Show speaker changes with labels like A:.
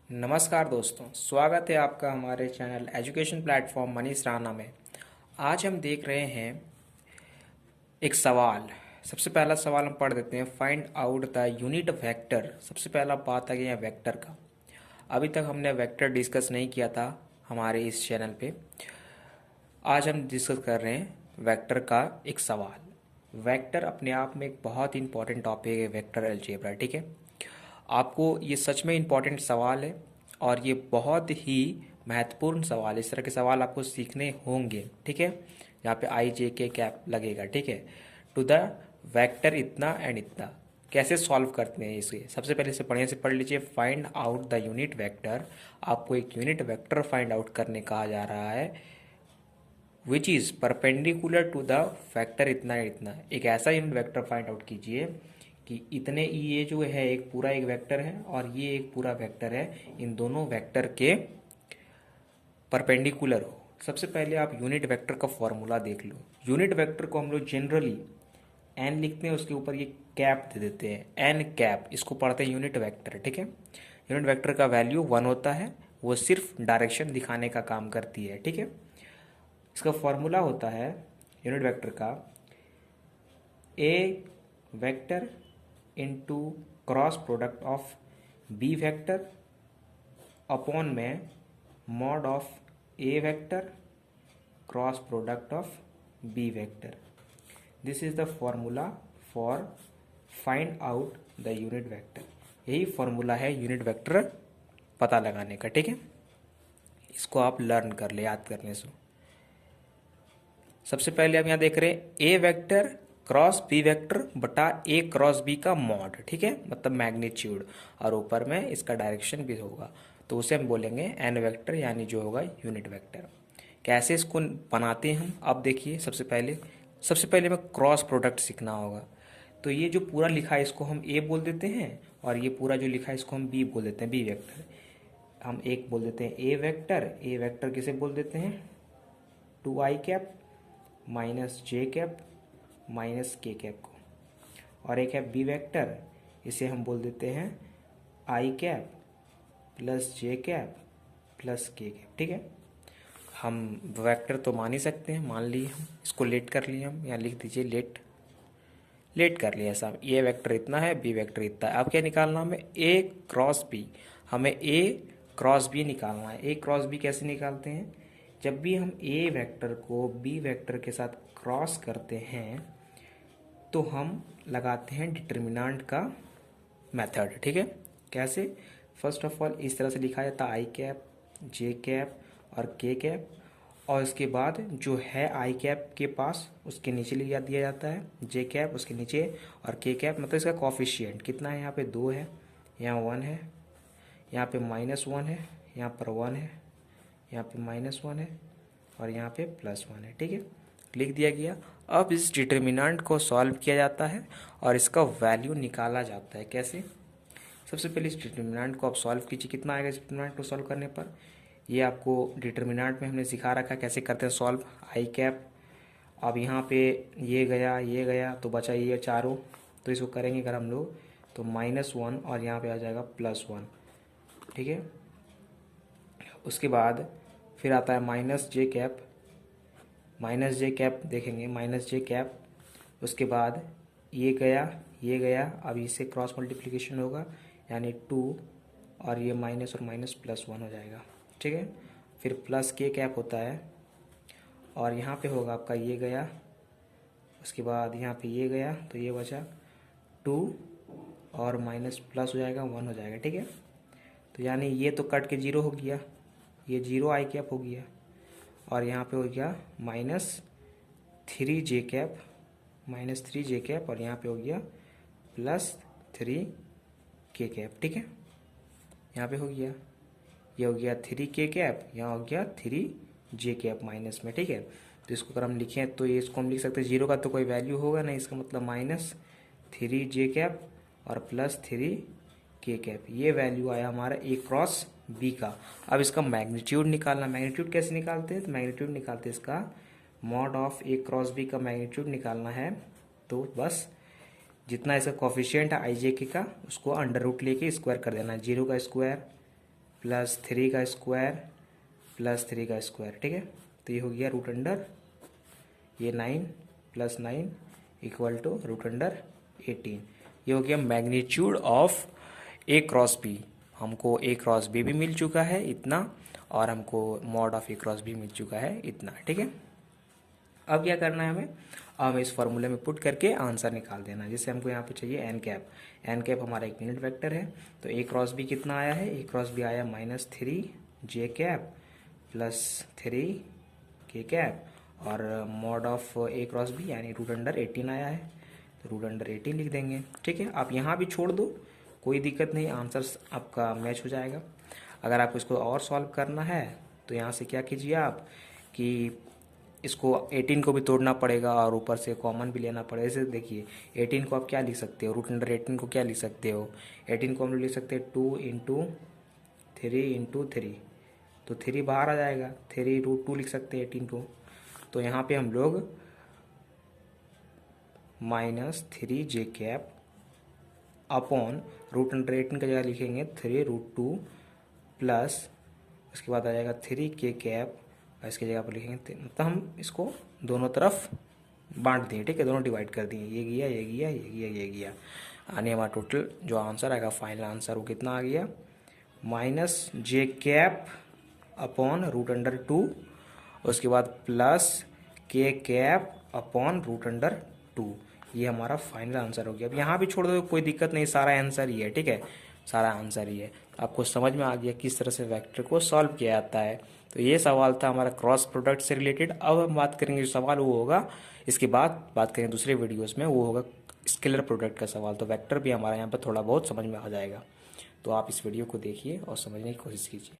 A: नमस्कार दोस्तों, स्वागत है आपका हमारे channel education platform Manish Rana में। आज हम देख रहे हैं एक सवाल। सबसे पहला सवाल हम पढ़ देते हैं, find out the unit vector. सबसे पहला बात आ गया वेक्टर का। अभी तक हमने वेक्टर डिस्कस नहीं किया था हमारे इस चैनल पे। आज हम डिस्कस कर रहे हैं वेक्टर का एक सवाल। वेक्टर अपने आप में एक बहुत ही इंपॉर्टेंट टॉपिक है, वेक्टर अलजेब्रा। ठीक है, आपको ये सच में इम्पॉर्टेंट सवाल है और ये बहुत ही महत्वपूर्ण सवाल है। इस तरह के सवाल आपको सीखने होंगे। ठीक है, यहाँ पे आई जे के कैप लगेगा। ठीक है, टू द वेक्टर इतना एंड इतना कैसे सॉल्व करते हैं इसे। सबसे पहले इसे बढ़िया से पढ़ लीजिए। Find out the unit vector. आपको एक यूनिट वेक्टर फाइंड आउट करने कहा जा रहा है, which is perpendicular to the vector इतना इतना। एक ऐसा यूनिट वेक्टर फाइंड आउट कीजिए कि इतने ये जो है एक पूरा एक वेक्टर है और ये एक पूरा वेक्टर है, इन दोनों वेक्टर के परपेंडिकुलर हो। सबसे पहले आप यूनिट वेक्टर का फॉर्मूला देख लो। यूनिट वेक्टर को हम लोग जनरली एन लिखते हैं, उसके ऊपर ये कैप दे देते हैं, एन कैप। इसको पढ़ते हैं यूनिट वेक्टर। ठीक है, यूनिट वेक्टर का वैल्यू 1 होता है, वो सिर्फ डायरेक्शन दिखाने का काम करती है। ठीक है, इसका फॉर्मूला होता है यूनिट वेक्टर का, A vector into cross product of B vector upon में mod of A vector cross product of B vector. This is the formula for find out the unit vector. यही formula है unit vector पता लगाने का। ठीक है, इसको आप लर्न कर ले याद करने से। सबसे पहले हम यहाँ देख रहे हैं ए वेक्टर क्रॉस बी वेक्टर बटा ए क्रॉस बी का मॉड। ठीक है, मतलब मैग्नीट्यूड, और ऊपर में इसका डायरेक्शन भी होगा, तो उसे हम बोलेंगे एन वेक्टर, यानी जो होगा यूनिट वेक्टर। कैसे इसको बनाते हैं हम, अब देखिए। सबसे पहले हमें क्रॉस प्रोडक्ट सीखना होगा। तो ये जो पूरा लिखा है इसको हम ए बोल देते हैं, और ये पूरा जो लिखा है इसको हम बी बोल देते हैं, बी वेक्टर। हम एक बोल देते हैं ए वेक्टर। ए वेक्टर किसे बोल देते हैं, 2i कैप माइनस जे कैप माइनस के कैप को। और एक है बी वेक्टर, इसे हम बोल देते हैं आई कैप प्लस जे कैप प्लस के कैप। ठीक है, हम वेक्टर तो मान ही सकते हैं, मान लिए हम इसको, लेट कर लिए हम, यहाँ लिख दीजिए लेट कर लिया ऐसा। ए वेक्टर इतना है, बी वेक्टर इतना है। अब क्या निकालना हमें, ए क्रॉस बी। हमें ए क्रॉस बी निकालना है। ए क्रॉस बी कैसे निकालते हैं, जब भी हम ए वेक्टर को बी वेक्टर के साथ क्रॉस करते हैं तो हम लगाते हैं डिटर्मिनेंट का मेथड। ठीक है, कैसे, फर्स्ट ऑफ ऑल इस तरह से लिखा जाता है आई कैप जे कैप और के कैप, और इसके बाद जो है आई कैप के पास उसके नीचे लिया दिया जाता है जे कैप उसके नीचे, और के कैप मतलब इसका कॉफिशिएंट कितना है, यहाँ पे 2 है, यहाँ 1 है, यहाँ पे -1 है, यहाँ पर 1 है, यहाँ पे -1 है, और यहाँ पे +1 है। ठीक है, लिख दिया गया। अब इस डिटर्मिनेंट को सॉल्व किया जाता है और इसका वैल्यू निकाला जाता है। कैसे, सबसे पहले इस डिटर्मिनेंट को आप सॉल्व कीजिए। कितना आएगा इस डिटर्मिनेंट को सॉल्व करने पर, ये आपको डिटर्मिनेंट में हमने सिखा रखा है कैसे करते हैं सॉल्व। आई कैप, अब यहाँ पे ये गया तो बचा ये चारों, तो इसको करेंगे अगर हम लोग तो -1 और यहाँ पे आ जाएगा +1। ठीक है, उसके बाद फिर आता है माइनस जे कैप देखेंगे, माइनस जे कैप। उसके बाद ये गया, अब इससे क्रॉस मल्टीप्लिकेशन होगा, यानी 2, और ये माइनस और माइनस +1 हो जाएगा। ठीक है, फिर प्लस के कैप होता है, और यहाँ पे होगा आपका ये गया, उसके बाद यहाँ पे ये गया, तो ये बचा 2 और माइनस प्लस हो जाएगा 1 हो जाएगा। ठीक है, तो यानी ये तो कट के 0 हो गया, ये 0 आई कैप हो गया, और यहाँ पे हो गया -3 जे कैप, और यहाँ पे हो गया +3 के कैप। ठीक है, यहाँ पे हो गया, ये हो गया 3 के कैप, यहाँ हो गया 3 जे कैप माइनस में। ठीक है, तो इसको अगर हम लिखें तो ये इसको हम लिख सकते हैं, 0 का तो कोई वैल्यू होगा नहीं, इसका मतलब -3 जे कैप और +3 के कैप। ये वैल्यू आया हमारा ए क्रॉस बी का। अब इसका मैग्नीट्यूड निकालना। मैग्नीट्यूड कैसे निकालते हैं, तो मैग्नीट्यूड निकालते हैं इसका mod of A cross B का मैग्नीट्यूड निकालना है। तो बस जितना इसका कॉफिशिएंट है आई जे के का, उसको अंडर रूट लेके स्क्वायर कर देना है। 0 का स्क्वायर प्लस 3 का स्क्वायर प्लस 3 का स्क्वायर, ठीक है। तो ये हो गया रूट अंडर ये 9 plus 9 equal to root under 18। ये हो गया magnitude of A cross B. हमको ए क्रॉस बी भी मिल चुका है इतना, और हमको mod of A cross B मिल चुका है इतना, ठीक है। अब क्या करना है हमें, अब हमें इस फॉर्मूले में पुट करके आंसर निकाल देना है। जैसे हमको यहाँ पे चाहिए एन कैप, एन कैप हमारा एक यूनिट वेक्टर है। तो ए क्रॉस बी कितना आया है, ए क्रॉस बी आया -3 जे कैप प्लस 3 के कैप, और mod of A cross B यानी रूट अंडर 18 आया है, तो रूट अंडर 18 लिख देंगे, ठीक है। आप यहाँ भी छोड़ दो, कोई दिक्कत नहीं, आंसर आपका मैच हो जाएगा। अगर आपको इसको और सॉल्व करना है तो यहाँ से क्या कीजिए आप कि इसको 18 को भी तोड़ना पड़ेगा और ऊपर से कॉमन भी लेना पड़ेगा। जैसे देखिए 18 को आप क्या लिख सकते हो, रूट अंडर 18 को क्या लिख सकते हो, 18 को हम लोग लिख सकते हैं 2 इंटू 3 इंटू 3, तो 3 बाहर आ जाएगा, 3 रूट 2 लिख सकते हैं 18 को। तो यहाँ पे हम लोग -3 जे कैप अपॉन रूट अंडर 18 का जगह लिखेंगे 3 रूट 2 प्लस उसके बाद आ जाएगा 3 के कैप, और इसकी जगह पर लिखेंगे मतलब हम इसको दोनों तरफ बांट दिए, ठीक है, दोनों डिवाइड कर दिए, ये गया ये गया ये गया ये गया। यानी हमारा टोटल जो आंसर आएगा फाइनल आंसर वो कितना आ गया, -जे कैप अपॉन रूट अंडर 2, उसके बाद प्लस के कैप अपॉन रूट अंडर 2। ये हमारा फाइनल आंसर हो गया। अब यहाँ भी छोड़ दो कोई दिक्कत नहीं, सारा आंसर ही है, ठीक है, सारा आंसर ही है। आपको समझ में आ गया किस तरह से वेक्टर को सॉल्व किया जाता है। तो ये सवाल था हमारा क्रॉस प्रोडक्ट से रिलेटेड। अब हम बात करेंगे जो सवाल वो होगा, इसके बाद बात करेंगे दूसरे वीडियोस में, वो होगा स्केलर प्रोडक्ट का सवाल। तो वेक्टर भी हमारा यहाँ पर थोड़ा बहुत समझ में आ जाएगा। तो आप इस वीडियो को देखिए और समझने की कोशिश कीजिए।